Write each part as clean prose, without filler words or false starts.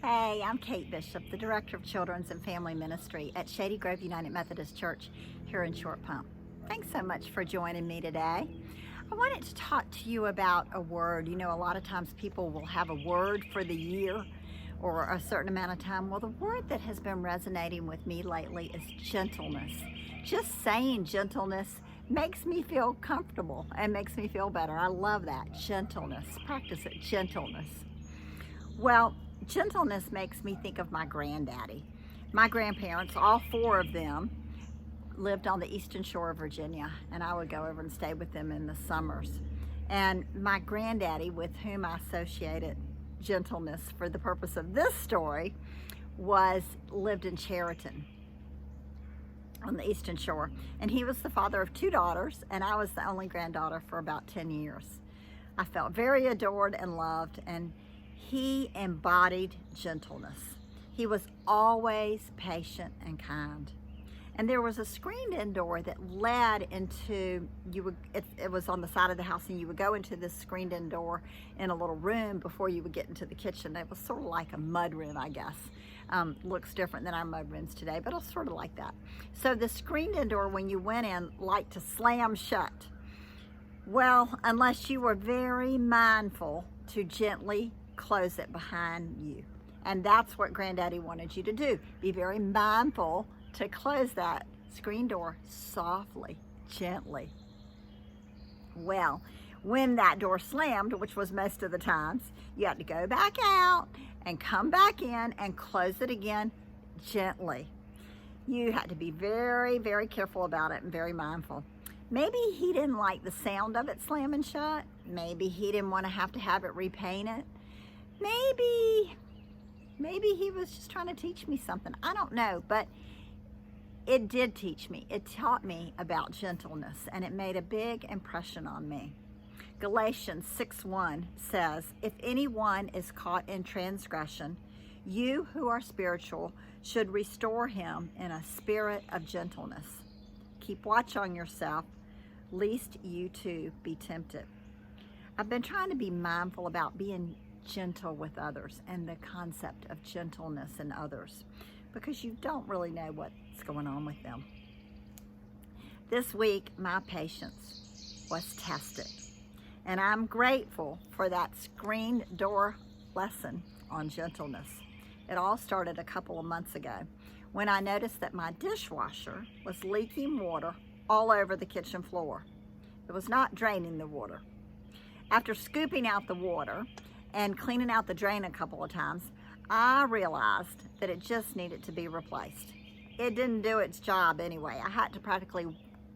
Hey, I'm Kate Bishop, the Director of Children's and Family Ministry at Shady Grove United Methodist Church here in Short Pump. Thanks so much for joining me today. I wanted to talk to you about a word. You know, a lot of times people will have a word for the year or a certain amount of time. Well, the word that has been resonating with me lately is gentleness. Just saying gentleness makes me feel comfortable and makes me feel better. I love that. Gentleness. Practice it. Gentleness. Well, gentleness makes me think of my granddaddy. My grandparents, all four of them, lived on the eastern shore of Virginia, and I would go over and stay with them in the summers. And my granddaddy, with whom I associated gentleness for the purpose of this story, lived in Chariton on the eastern shore. And he was the father of two daughters, and I was the only granddaughter for about 10 years. I felt very adored and loved, and he embodied gentleness. He was always patient and kind. And there was a screened-in door that led into, it was on the side of the house, and you would go into this screened-in door in a little room before you would get into the kitchen. It was sort of like a mud room, I guess. Looks different than our mud rooms today, but it was sort of like that. So the screened-in door, when you went in, liked to slam shut. Well, unless you were very mindful to gently close it behind you. And that's what Granddaddy wanted you to do. Be very mindful to close that screen door softly, gently. Well, when that door slammed, which was most of the times, you had to go back out and come back in and close it again gently. You had to be very, very careful about it and very mindful. Maybe he didn't like the sound of it slamming shut. Maybe he didn't want to have it repainted. Maybe he was just trying to teach me something. I don't know, but it did teach me. It taught me about gentleness, and it made a big impression on me. Galatians 6:1 says, "If anyone is caught in transgression, you who are spiritual should restore him in a spirit of gentleness. Keep watch on yourself, lest you too be tempted." I've been trying to be mindful about being gentle with others and the concept of gentleness in others, because you don't really know what's going on with them. This week, my patience was tested, and I'm grateful for that screen door lesson on gentleness. It all started a couple of months ago when I noticed that my dishwasher was leaking water all over the kitchen floor. It was not draining the water. After scooping out the water and cleaning out the drain a couple of times, I realized that it just needed to be replaced. It didn't do its job anyway. I had to practically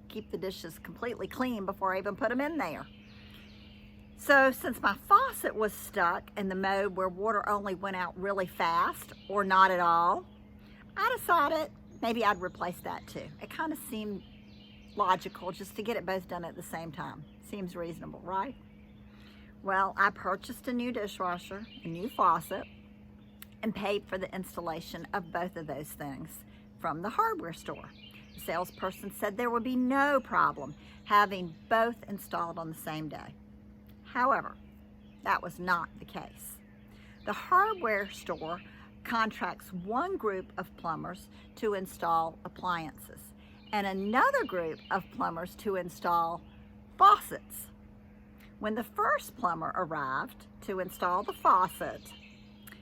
keep the dishes completely clean before I even put them in there. So since my faucet was stuck in the mode where water only went out really fast or not at all, I decided maybe I'd replace that too. It kind of seemed logical just to get it both done at the same time. Seems reasonable, right? Well, I purchased a new dishwasher, a new faucet, and paid for the installation of both of those things from the hardware store. The salesperson said there would be no problem having both installed on the same day. However, that was not the case. The hardware store contracts one group of plumbers to install appliances and another group of plumbers to install faucets. When the first plumber arrived to install the faucet,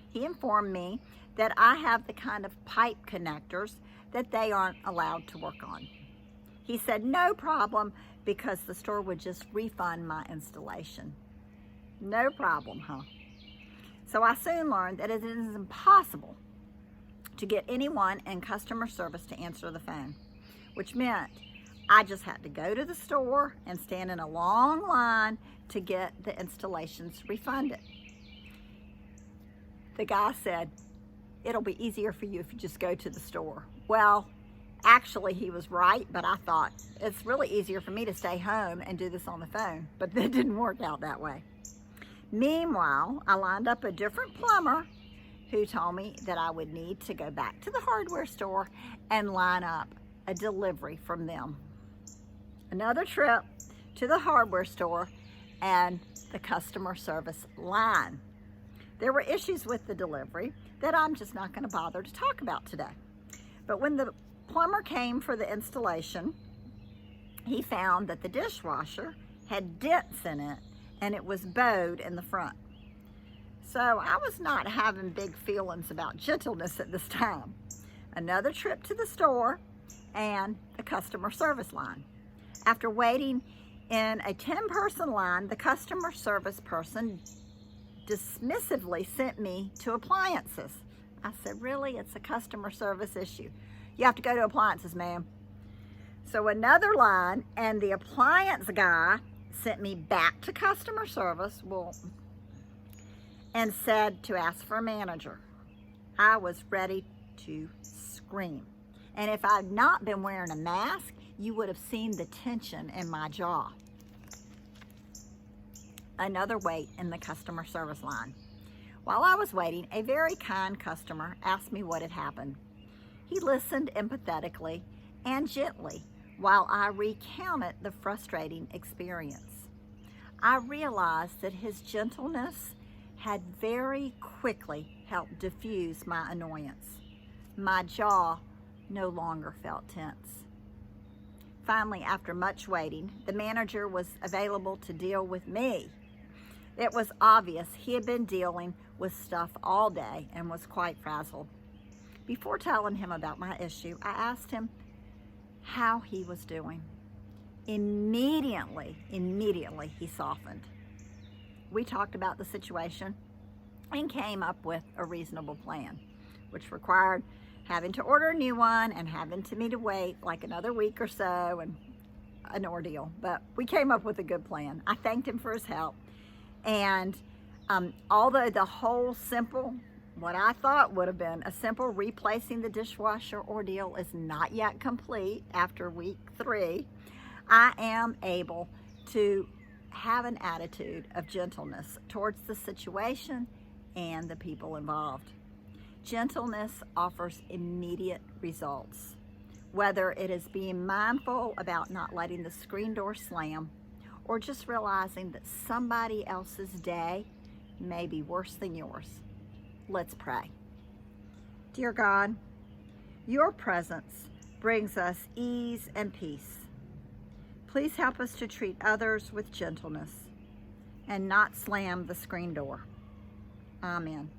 he informed me that I have the kind of pipe connectors that they aren't allowed to work on. He said no problem because the store would just refund my installation. No problem, huh? So I soon learned that it is impossible to get anyone in customer service to answer the phone, which meant I just had to go to the store and stand in a long line to get the installations refunded. The guy said, "It'll be easier for you if you just go to the store." Well, actually he was right, but I thought it's really easier for me to stay home and do this on the phone, but that didn't work out that way. Meanwhile, I lined up a different plumber who told me that I would need to go back to the hardware store and line up a delivery from them. Another trip to the hardware store and the customer service line. There were issues with the delivery that I'm just not going to bother to talk about today. But when the plumber came for the installation, he found that the dishwasher had dents in it and it was bowed in the front. So I was not having big feelings about gentleness at this time. Another trip to the store and the customer service line. After waiting in a 10-person line, the customer service person dismissively sent me to appliances. I said, really? It's a customer service issue. You have to go to appliances, ma'am. So another line, and the appliance guy sent me back to customer service, and said to ask for a manager. I was ready to scream. And if I'd not been wearing a mask, you would have seen the tension in my jaw. Another wait in the customer service line. While I was waiting, a very kind customer asked me what had happened. He listened empathetically and gently while I recounted the frustrating experience. I realized that his gentleness had very quickly helped diffuse my annoyance. My jaw no longer felt tense. Finally, after much waiting, the manager was available to deal with me. It was obvious he had been dealing with stuff all day and was quite frazzled. Before telling him about my issue, I asked him how he was doing. Immediately, he softened. We talked about the situation and came up with a reasonable plan, which required having to order a new one and having me to wait like another week or so, and an ordeal. But we came up with a good plan. I thanked him for his help. And although the whole simple, what I thought would have been a simple replacing the dishwasher ordeal is not yet complete after week 3, I am able to have an attitude of gentleness towards the situation and the people involved. Gentleness offers immediate results, whether it is being mindful about not letting the screen door slam or just realizing that somebody else's day may be worse than yours. Let's pray. Dear God, your presence brings us ease and peace. Please help us to treat others with gentleness and not slam the screen door. Amen.